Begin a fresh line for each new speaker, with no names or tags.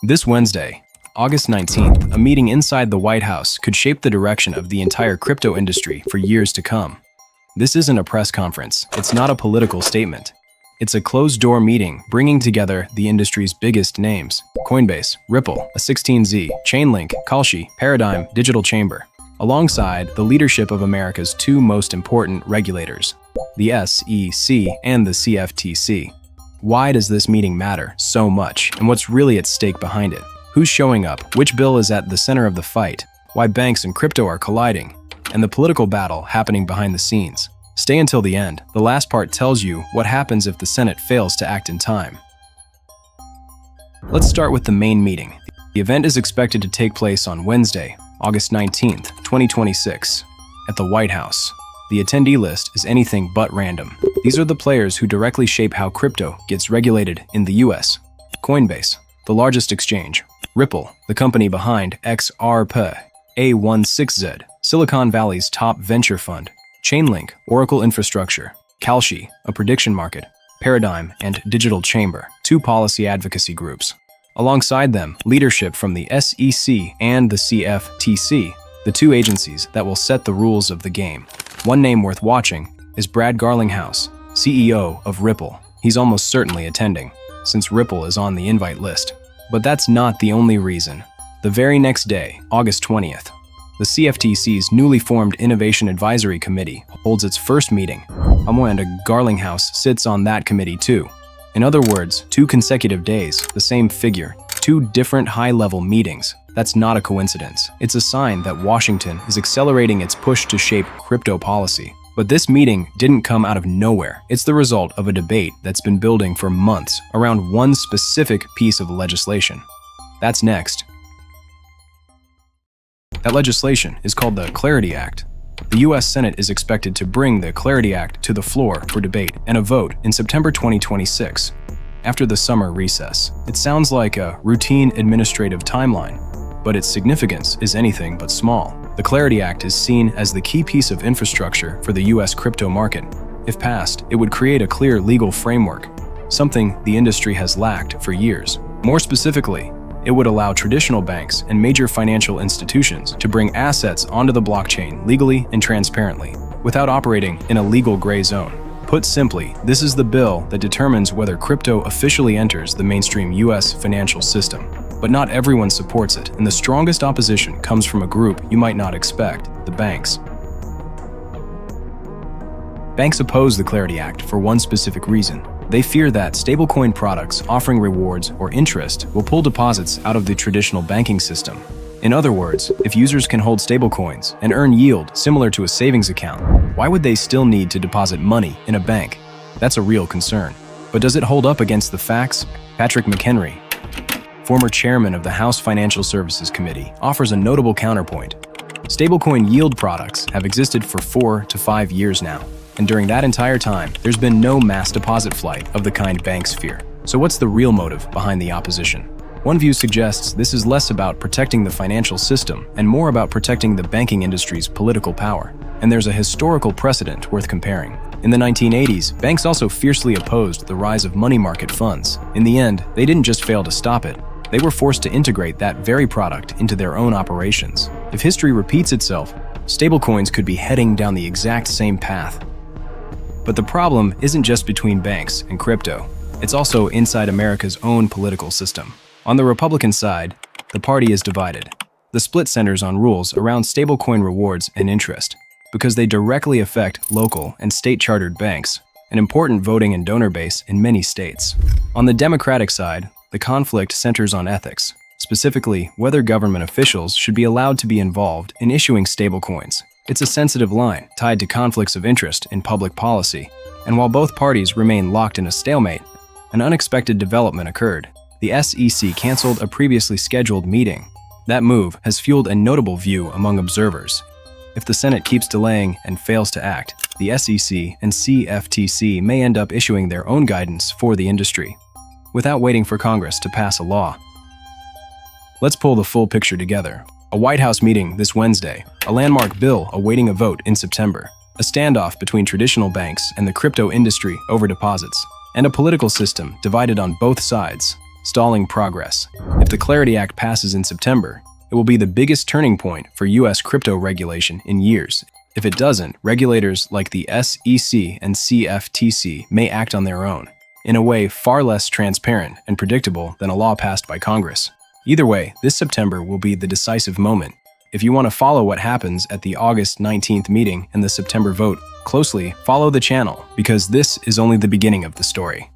This Wednesday, August 19th, a meeting inside the White House could shape the direction of the entire crypto industry for years to come. This isn't a press conference. It's not a political statement. It's a closed-door meeting bringing together the industry's biggest names: Coinbase, Ripple, A16Z, Chainlink, Kalshi, Paradigm, Digital Chamber, alongside the leadership of America's two most important regulators, the SEC and the CFTC. Why does this meeting matter so much, and what's really at stake behind it? Who's showing up? Which bill is at the center of the fight? Why banks and crypto are colliding? And the political battle happening behind the scenes. Stay until the end. The last part tells you what happens if the Senate fails to act in time. Let's start with the main meeting. The event is expected to take place on Wednesday, August 19th, 2026, at the White House. The attendee list is anything but random. These are the players who directly shape how crypto gets regulated in the US. Coinbase, the largest exchange. Ripple, the company behind XRP, A16Z, Silicon Valley's top venture fund. Chainlink, Oracle Infrastructure. Kalshi, a prediction market. Paradigm and Digital Chamber, two policy advocacy groups. Alongside them, leadership from the SEC and the CFTC, the two agencies that will set the rules of the game. One name worth watching is Brad Garlinghouse, CEO of Ripple. He's almost certainly attending, since Ripple is on the invite list. But that's not the only reason. The very next day, August 20th, the CFTC's newly formed Innovation Advisory Committee holds its first meeting, and Garlinghouse sits on that committee too. In other words, 2 consecutive days, the same figure, 2 different high-level meetings. That's not a coincidence. It's a sign that Washington is accelerating its push to shape crypto policy. But this meeting didn't come out of nowhere. It's the result of a debate that's been building for months around one specific piece of legislation. That's next. That legislation is called the Clarity Act. The US Senate is expected to bring the Clarity Act to the floor for debate and a vote in September 2026, after the summer recess. It sounds like a routine administrative timeline, but its significance is anything but small. The Clarity Act is seen as the key piece of infrastructure for the US crypto market. If passed, it would create a clear legal framework, something the industry has lacked for years. More specifically, it would allow traditional banks and major financial institutions to bring assets onto the blockchain legally and transparently, without operating in a legal gray zone. Put simply, this is the bill that determines whether crypto officially enters the mainstream US financial system. But not everyone supports it, and the strongest opposition comes from a group you might not expect: the banks. Banks oppose the Clarity Act for one specific reason. They fear that stablecoin products offering rewards or interest will pull deposits out of the traditional banking system. In other words, if users can hold stablecoins and earn yield similar to a savings account, why would they still need to deposit money in a bank? That's a real concern. But does it hold up against the facts? Patrick McHenry, former chairman of the House Financial Services Committee, offers a notable counterpoint. Stablecoin yield products have existed for 4 to 5 years now, and during that entire time, there's been no mass deposit flight of the kind banks fear. So what's the real motive behind the opposition? One view suggests this is less about protecting the financial system and more about protecting the banking industry's political power. And there's a historical precedent worth comparing. In the 1980s, banks also fiercely opposed the rise of money market funds. In the end, they didn't just fail to stop it. They were forced to integrate that very product into their own operations. If history repeats itself, stablecoins could be heading down the exact same path. But the problem isn't just between banks and crypto. It's also inside America's own political system. On the Republican side, the party is divided. The split centers on rules around stablecoin rewards and interest, because they directly affect local and state-chartered banks, an important voting and donor base in many states. On the Democratic side, the conflict centers on ethics, specifically whether government officials should be allowed to be involved in issuing stablecoins. It's a sensitive line tied to conflicts of interest in public policy, and while both parties remain locked in a stalemate, an unexpected development occurred. The SEC canceled a previously scheduled meeting. That move has fueled a notable view among observers. If the Senate keeps delaying and fails to act, the SEC and CFTC may end up issuing their own guidance for the industry, without waiting for Congress to pass a law. Let's pull the full picture together. A White House meeting this Wednesday, a landmark bill awaiting a vote in September, a standoff between traditional banks and the crypto industry over deposits, and a political system divided on both sides. stalling progress. If the Clarity Act passes in September, it will be the biggest turning point for U.S. crypto regulation in years. If it doesn't, regulators like the SEC and CFTC may act on their own, in a way far less transparent and predictable than a law passed by Congress. Either way, this September will be the decisive moment. If you want to follow what happens at the August 19th meeting and the September vote closely, follow the channel, because this is only the beginning of the story.